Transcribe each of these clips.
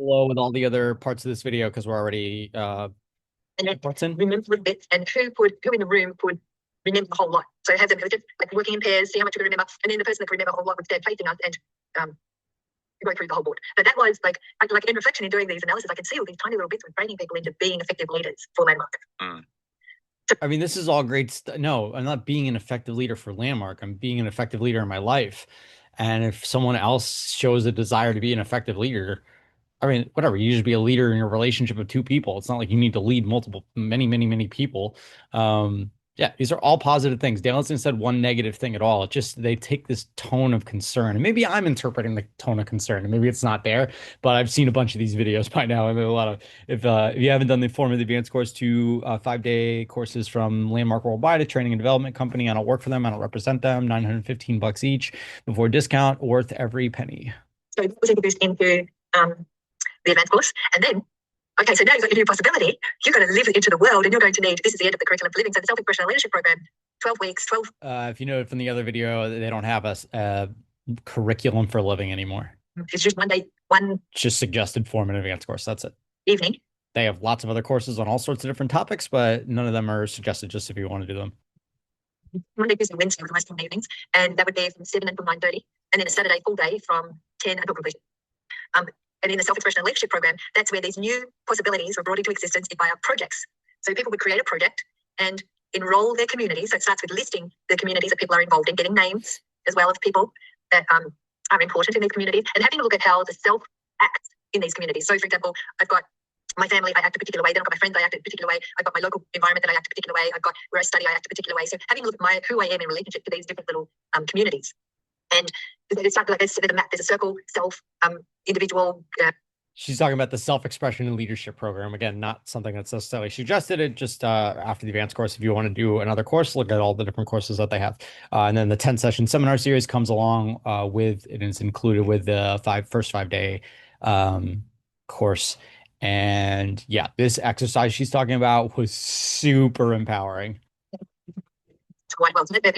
below with all the other parts of this video because we're already And then what's in? remember little bits and who in the room could remember the whole lot. So have them just like working in pairs, see how much you can remember, and then the person that can remember a whole lot would stand facing us and go through the whole board. But that was like in reflection in doing these analysis, I could see all these tiny little bits with training people into being effective leaders for Landmark. I mean, this is all great stuff. No, I'm not being an effective leader for Landmark. I'm being an effective leader in my life. And if someone else shows a desire to be an effective leader, I mean, whatever, you just be a leader in your relationship of two people. It's not like you need to lead many people. Yeah, these are all positive things. Dale hasn't said one negative thing at all. It's just they take this tone of concern. And maybe I'm interpreting the tone of concern, and maybe it's not there, but I've seen a bunch of these videos by now. I mean, a lot of if you haven't done the Formative Advanced course, 5-day courses from Landmark Worldwide, a training and development company. I don't work for them. I don't represent them. $915 each before discount, worth every penny. So it was introduced into the advanced course. And then, okay, so now you've got your new possibility. You're going to live it into the world and you're going to need, this is the end of the curriculum for living. So the self-expression and leadership program, 12 weeks, 12. If you know from the other video, they don't have a curriculum for living anymore. It's just one day, just suggested formative advanced course. That's it. Evening. They have lots of other courses on all sorts of different topics, but none of them are suggested just if you want to do them. Monday, Tuesday, Wednesday, the most common evenings. And that would be from 7 until 9:30. And then a Saturday full day from 10 until completion. And in the self-expression and leadership program, that's where these new possibilities were brought into existence via projects. So people would create a project and enroll their communities. So it starts with listing the communities that people are involved in, getting names as well of people that are important in these communities, and having a look at how the self acts in these communities. So, for example, I've got my family, I act a particular way. Then I've got my friends, I act a particular way. I've got my local environment that I act a particular way. I've got where I study, I act a particular way. So having a look at who I am in relationship to these different little communities. And it's like there's a map, there's a circle, self, individual. She's talking about the self-expression and leadership program. Again, not something that's necessarily suggested. It just after the advanced course, if you want to do another course, look at all the different courses that they have. And then the 10-session seminar series comes along with, it is included with the first 5-day course. And yeah, this exercise she's talking about was super empowering. Quite well, so they're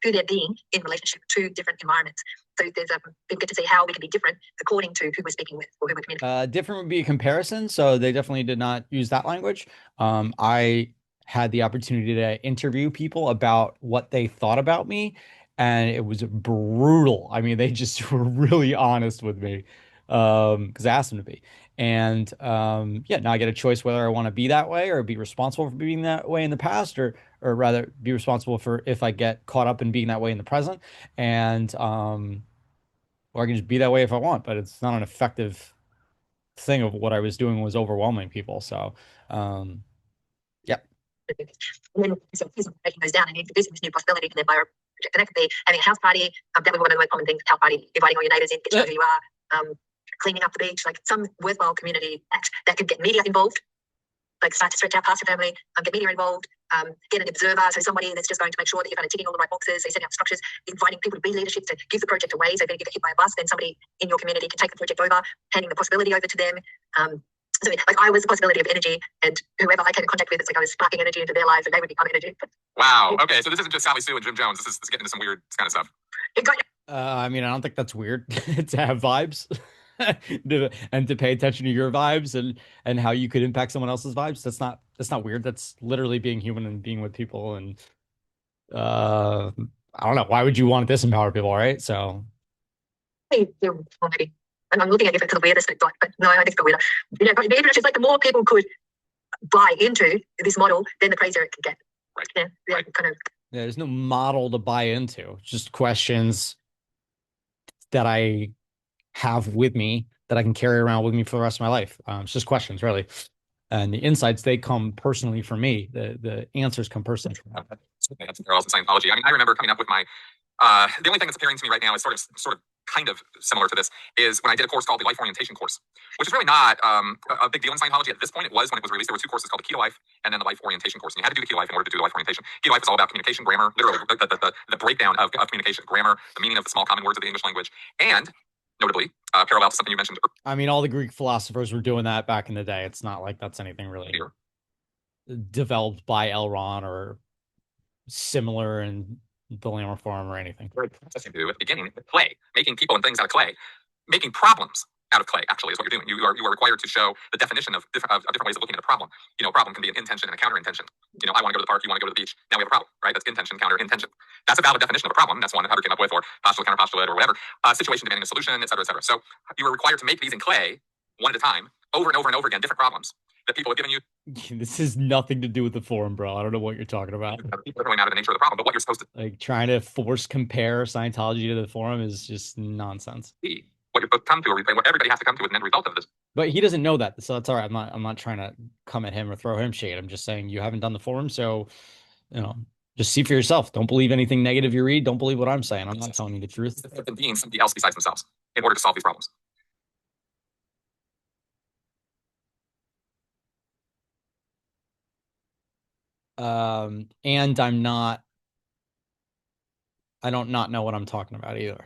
who they're being in relationship to different environments. So there's people get to see how we can be different according to who we're speaking with or who we're communicating. Different would be a comparison. So they definitely did not use that language. I had the opportunity to interview people about what they thought about me, and it was brutal. I mean, they just were really honest with me because I asked them to be. And yeah, now I get a choice whether I want to be that way or be responsible for being that way in the past, or rather be responsible for if I get caught up in being that way in the present. And or I can just be that way if I want, but it's not an effective thing. Of what I was doing was overwhelming people. So yeah. And then so breaking those down and introducing this new possibility to them by a project. And that could be having a house party. That would be one of the most common things, house party, inviting all your neighbors in, get to know who you are, cleaning up the beach, like some worthwhile community act that could get media involved, like start to stretch out past your family, get media involved, get an observer, so somebody that's just going to make sure that you're kind of ticking all the right boxes, so setting up structures, inviting people to be leadership, to give the project away, so if you get hit by a bus, then somebody in your community can take the project over, handing the possibility over to them. So like I was the possibility of energy, and whoever I came in contact with, it's like I was sparking energy into their lives and they would become energy. Wow. Okay, so this isn't just Sally Sue and Jim Jones. This is getting into some weird kind of stuff. I mean, I don't think that's weird to have vibes. And to pay attention to your vibes and how you could impact someone else's vibes. That's not weird. That's literally being human and being with people. And I don't know, why would you want to disempower people, right? So maybe. And I'm looking at it for the weirdest, but no, I think it's got weirder. You know, but even it's just like the more people could buy into this model, then the crazier it can get. Right. Yeah, kind of. Yeah, there's no model to buy into. Just questions that I have with me that I can carry around with me for the rest of my life. It's just questions, really. And the insights, they come personally from me. The answers come personally from me. That's girls in Scientology. I mean, I remember coming up with my, the only thing that's appearing to me right now is sort of kind of similar to this, is when I did a course called the Life Orientation course, which is really not a big deal in Scientology at this point. It was when it was released. There were two courses called the Key to Life and then the Life Orientation course. And you had to do the Key to Life in order to do the Life Orientation. Key to Life is all about communication, grammar, literally the breakdown of communication, grammar, the meaning of the small common words of the English language, and notably, parallel to something you mentioned. I mean, all the Greek philosophers were doing that back in the day. It's not like that's anything really developed by L. Ron or similar in the Landmark Forum or anything. Very processing to do with beginning with clay, making people and things out of clay, making problems out of clay, actually, is what you're doing. You are required to show the definition of different ways of looking at a problem. A problem can be an intention and a counter intention. I want to go to the park, you want to go to the beach. Now we have a problem, right? That's intention, counter intention. That's a valid definition of a problem. That's one that Hubbard came up with, or postulate, counter postulate, or whatever. Situation demanding a solution, et cetera, et cetera. So you were required to make these in clay one at a time, over and over and over again, different problems that people have given you. This has nothing to do with the forum, bro. I don't know what you're talking about. People are going out of the nature of the problem, but what you're supposed to like trying to force compare Scientology to the forum is just nonsense. see. What you're supposed to come to, or what everybody has to come to as an end result of this. But he doesn't know that, so that's all right. I'm not trying to come at him or throw him shade. I'm just saying you haven't done the forum, so just see for yourself. Don't believe anything negative you read. Don't believe what I'm saying. I'm not telling you the truth. Than being somebody else besides themselves in order to solve these problems. And I don't not know what I'm talking about either.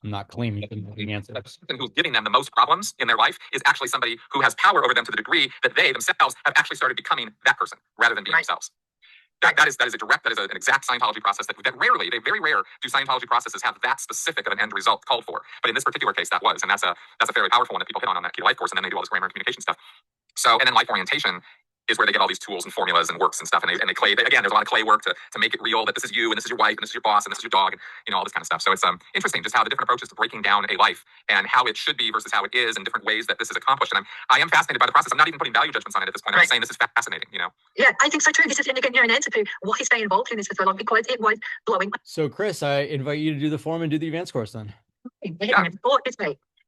I'm not claiming the answer. The person who's giving them the most problems in their life is actually somebody who has power over them to the degree that they themselves have actually started becoming that person rather than being themselves. That is an exact Scientology process that very rare do Scientology processes have that specific of an end result called for. But in this particular case, that was, and that's a fairly powerful one that people hit on that key life course, and then they do all this grammar and communication stuff. So, and then life orientation is where they get all these tools and formulas and works and stuff, and they clay. Again, there's a lot of clay work to make it real that this is you and this is your wife and this is your boss and this is your dog and all this kind of stuff. So it's interesting just how the different approaches to breaking down a life and how it should be versus how it is, and different ways that this is accomplished. And I am fascinated by the process. I'm not even putting value judgments on it at this point. I'm just saying this is fascinating. Yeah, I think so too. This is again an answer to why he's staying involved in this for so long, because it was blowing. So Chris, I invite you to do the forum and do the advanced course then. Yeah.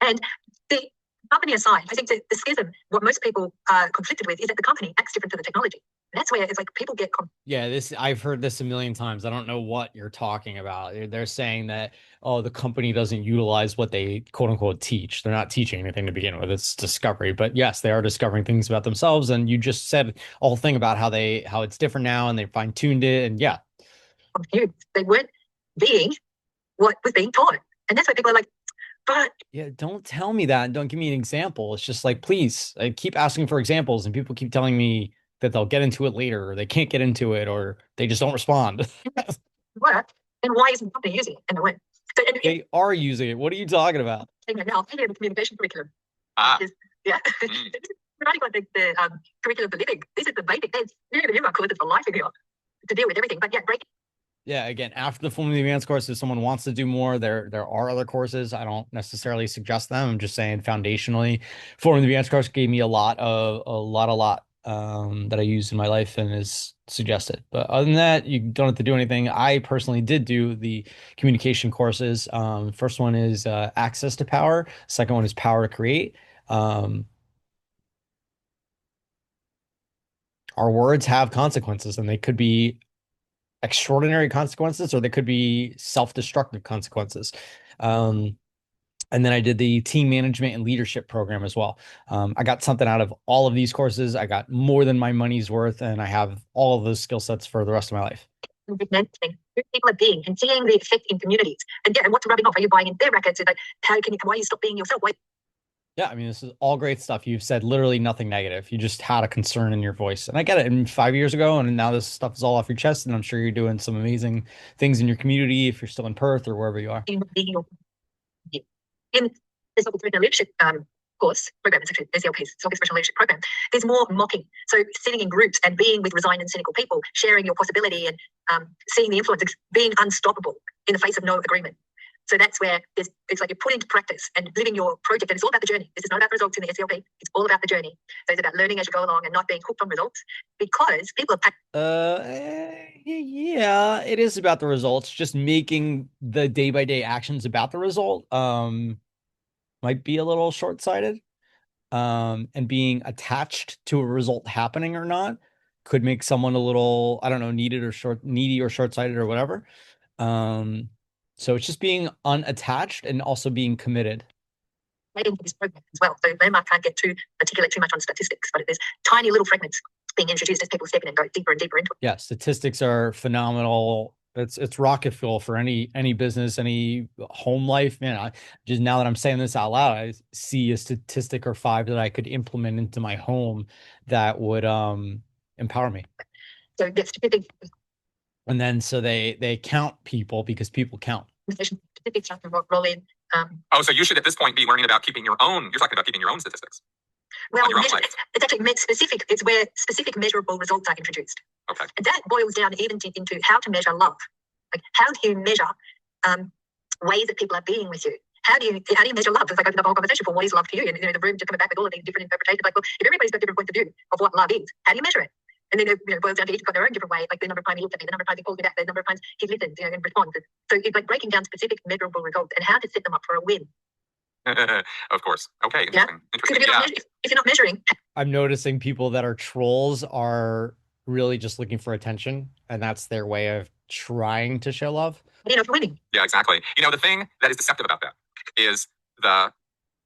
And the company aside, I think the schism, what most people are conflicted with, is that the company acts different to the technology. And that's where it's like people get. Yeah, I've heard this a million times. I don't know what you're talking about. They're saying that, the company doesn't utilize what they quote unquote teach. They're not teaching anything to begin with. It's discovery. But yes, they are discovering things about themselves. And you just said a whole thing about how it's different now and they fine tuned it. And yeah, confused. They weren't being what was being taught. And that's why people are like, but yeah, don't tell me that and don't give me an example. It's just like, please, I keep asking for examples and people keep telling me that they'll get into it later, or they can't get into it, or they just don't respond. What? And why isn't the company using it? And they are using it. What are you talking about? Now, the communication curriculum. Yeah. Not even the curriculum for living. This is the basic. There's new courses for life in here to deal with everything. But yeah, break. Yeah, again, after the Forming the Advanced course, if someone wants to do more, there are other courses. I don't necessarily suggest them. I'm just saying foundationally, Forming the Advanced course gave me a lot that I use in my life and is suggested. But other than that, you don't have to do anything. I personally did do the communication courses. First one is Access to Power. Second one is Power to Create. Our words have consequences, and they could be extraordinary consequences, or they could be self-destructive consequences. And then I did the team management and leadership program as well. I got something out of all of these courses. I got more than my money's worth, and I have all of those skill sets for the rest of my life. Who people are being and seeing the effect in communities, and what's rubbing off? Are you buying in their records? Like, why you stop being yourself? Why? Yeah, I mean, this is all great stuff. You've said literally nothing negative. You just had a concern in your voice. And I get it. And 5 years ago, and now this stuff is all off your chest. And I'm sure you're doing some amazing things in your community if you're still in Perth or wherever you are. In this operational leadership course program, it's actually SELP's, self-expression leadership program, there's more mocking. So sitting in groups and being with resigned and cynical people, sharing your possibility and seeing the influence, being unstoppable in the face of no agreement. So that's where it's like you're put into practice and living your project. And it's all about the journey. This is not about the results in the SELP. It's all about the journey. So it's about learning as you go along and not being hooked on results, because people are yeah, it is about the results. Just making the day-by-day actions about the result might be a little short-sighted. And being attached to a result happening or not could make someone a little, I don't know, needy or short-sighted or whatever. So it's just being unattached and also being committed. Into this program as well. So Landmark can't get too articulate too much on statistics, but there's tiny little fragments being introduced as people step in and go deeper and deeper into it. Yeah, statistics are phenomenal. It's rocket fuel for any business, any home life. Man, just now that I'm saying this out loud, I see a statistic or 5 that I could implement into my home that would empower me. So the statistics And then so they count people because people count. Statistics have to roll in. Oh, so you should at this point be learning about keeping your own. You're talking about keeping your own statistics. Well, it's actually specific. It's where specific measurable results are introduced. Okay. And that boils down even into how to measure love. Like, how do you measure ways that people are being with you? How do you measure love? It's like open up a whole conversation for what is love to you, and the room just coming back with all of these different interpretations. Like, well, if everybody's got different points of view of what love is, how do you measure it? And then it boils down to each got their own different way. Like the number of times he looked at me, the number of times he called me back, the number of times he listened, and responded. So it's like breaking down specific measurable results and how to set them up for a win. Of course. Okay. Interesting. Yeah. Interesting. If you're not measuring, I'm noticing people that are trolls are really just looking for attention, and that's their way of trying to show love. Winning. Yeah, exactly. The thing that is deceptive about that is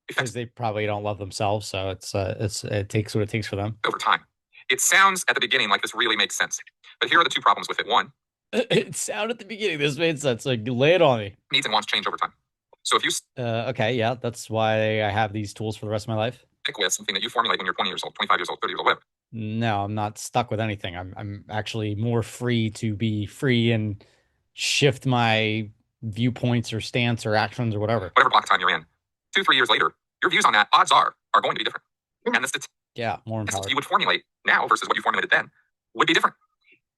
because they probably don't love themselves, so it takes what it takes for them over time. It sounds at the beginning like this really makes sense, but here are the two problems with it. One, it sounded at the beginning this made sense. Like, lay it on me. Needs and wants change over time. So if you okay, yeah, that's why I have these tools for the rest of my life. Stick with something that you formulate when you're 20 years old, 25 years old, 30 years old, whatever. No, I'm not stuck with anything. I'm actually more free to be free and shift my viewpoints or stance or actions or whatever. Whatever block of time you're in. 2-3 years later, your views on that, odds are going to be different. And the statistics more empowered. You would formulate now versus what you formulated then would be different.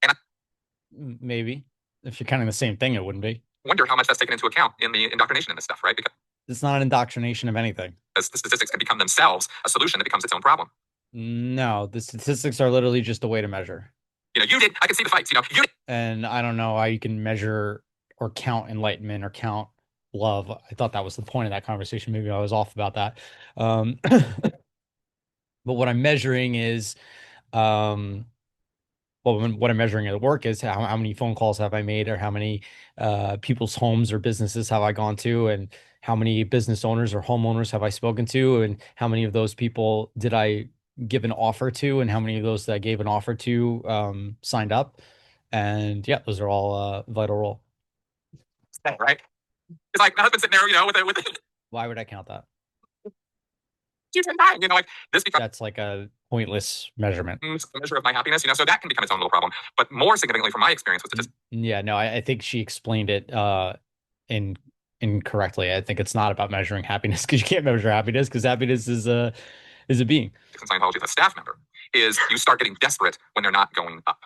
And maybe if you're counting the same thing, it wouldn't be. Wonder how much that's taken into account in the indoctrination in this stuff, right? Because it's not an indoctrination of anything. As the statistics can become themselves a solution that becomes its own problem. No, the statistics are literally just a way to measure. You did. I can see the fights. You did. And I don't know how you can measure or count enlightenment or count love. I thought that was the point of that conversation. Maybe I was off about that. But what I'm measuring is, what I'm measuring at work is how many phone calls have I made, or how many people's homes or businesses have I gone to, and how many business owners or homeowners have I spoken to, and how many of those people did I give an offer to, and how many of those that I gave an offer to signed up. And yeah, those are all vital role. Right. It's like my husband's sitting there, with it. Why would I count that? This becomes that's like a pointless measurement. A measure of my happiness, so that can become its own little problem. But more significantly, from my experience with statistics. Yeah, no, I think she explained it incorrectly. I think it's not about measuring happiness, because you can't measure happiness, because happiness is a being. In Scientology, as a staff member, is you start getting desperate when they're not going up.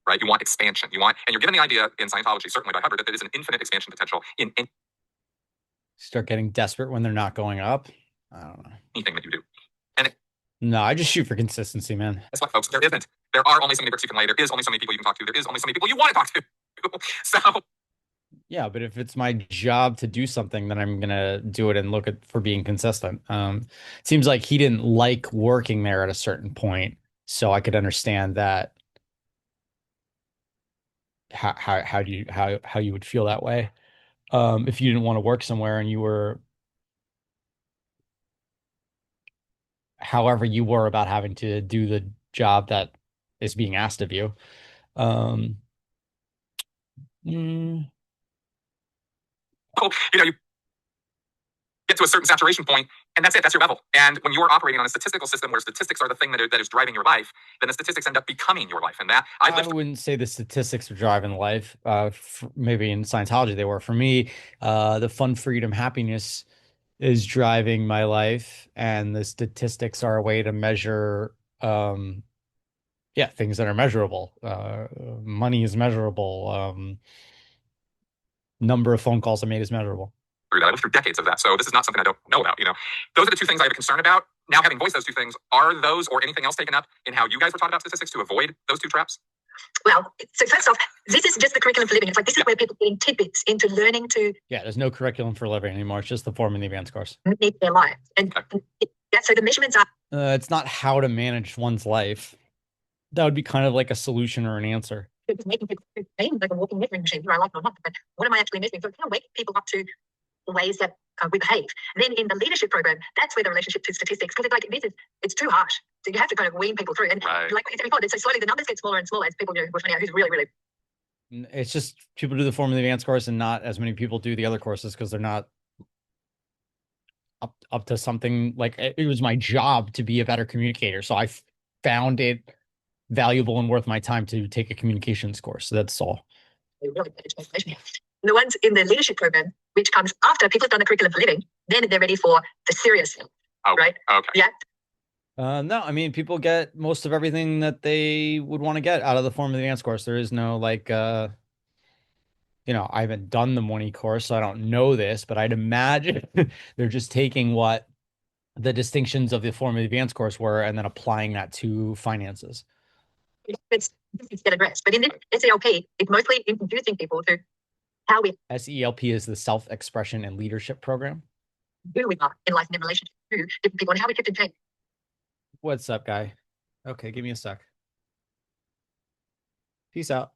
Right? You want expansion. And you're given the idea in Scientology, certainly by Hubbard, that there is an infinite expansion potential in start getting desperate when they're not going up. I don't know. Anything that you do. And no, I just shoot for consistency, man. That's what, folks. There isn't. There are only so many bricks you can lay. There is only so many people you can talk to. There is only so many people you want to talk to. So. Yeah, but if it's my job to do something, then I'm gonna do it and look for being consistent. It seems like he didn't like working there at a certain point, so I could understand that. How you would feel that way, if you didn't want to work somewhere and you were however you were about having to do the job that is being asked of you. You get to a certain saturation point, and that's it. That's your level. And when you're operating on a statistical system where statistics are the thing that is driving your life, then the statistics end up becoming your life. And that I wouldn't say the statistics are driving life. Maybe in Scientology they were. For me, the fun, freedom, happiness is driving my life, and the statistics are a way to measure things that are measurable. Money is measurable. Number of phone calls I made is measurable. Through that. I lived through decades of that. So this is not something I don't know about. Those are the two things I have a concern about. Now, having voiced those two things, are those or anything else taken up in how you guys were taught about statistics to avoid those two traps? Well, so first off, this is just the curriculum for living. It's like this is where people are getting tidbits into learning to. Yeah, there's no curriculum for living anymore. It's just the form in the advanced course. Manage their life, and so the measurements are. It's not how to manage one's life. That would be kind of like a solution or an answer. It's making people like a walking measuring machine, whether I like it or not. But what am I actually measuring? So it kind of wake people up to ways that we behave. Then in the leadership program, that's where the relationship to statistics, because it's too harsh. So you have to kind of wean people through. And like it's important. So slowly the numbers get smaller and smaller as people we're finding out who's really, really. It's just people do the form of the advanced course, and not as many people do the other courses because they're not up to something. Like, it was my job to be a better communicator, so I found it valuable and worth my time to take a communications course. So that's all. they really manage transformation here. And the ones in the leadership program, which comes after people have done the curriculum for living, then they're ready for the serious stuff. Oh, right? Okay. Yeah. No, I mean, people get most of everything that they would want to get out of the form of the advanced course. There is no like, I haven't done the morning course, so I don't know this, but I'd imagine they're just taking what the distinctions of the form of the advanced course were and then applying that to finances. It's get addressed. But in this SELP, it's mostly introducing people to how we SELP is the self-expression and leadership program. who we are in life and in relationship to different people and how we shift and change. What's up, guy? Okay, give me a sec. Peace out.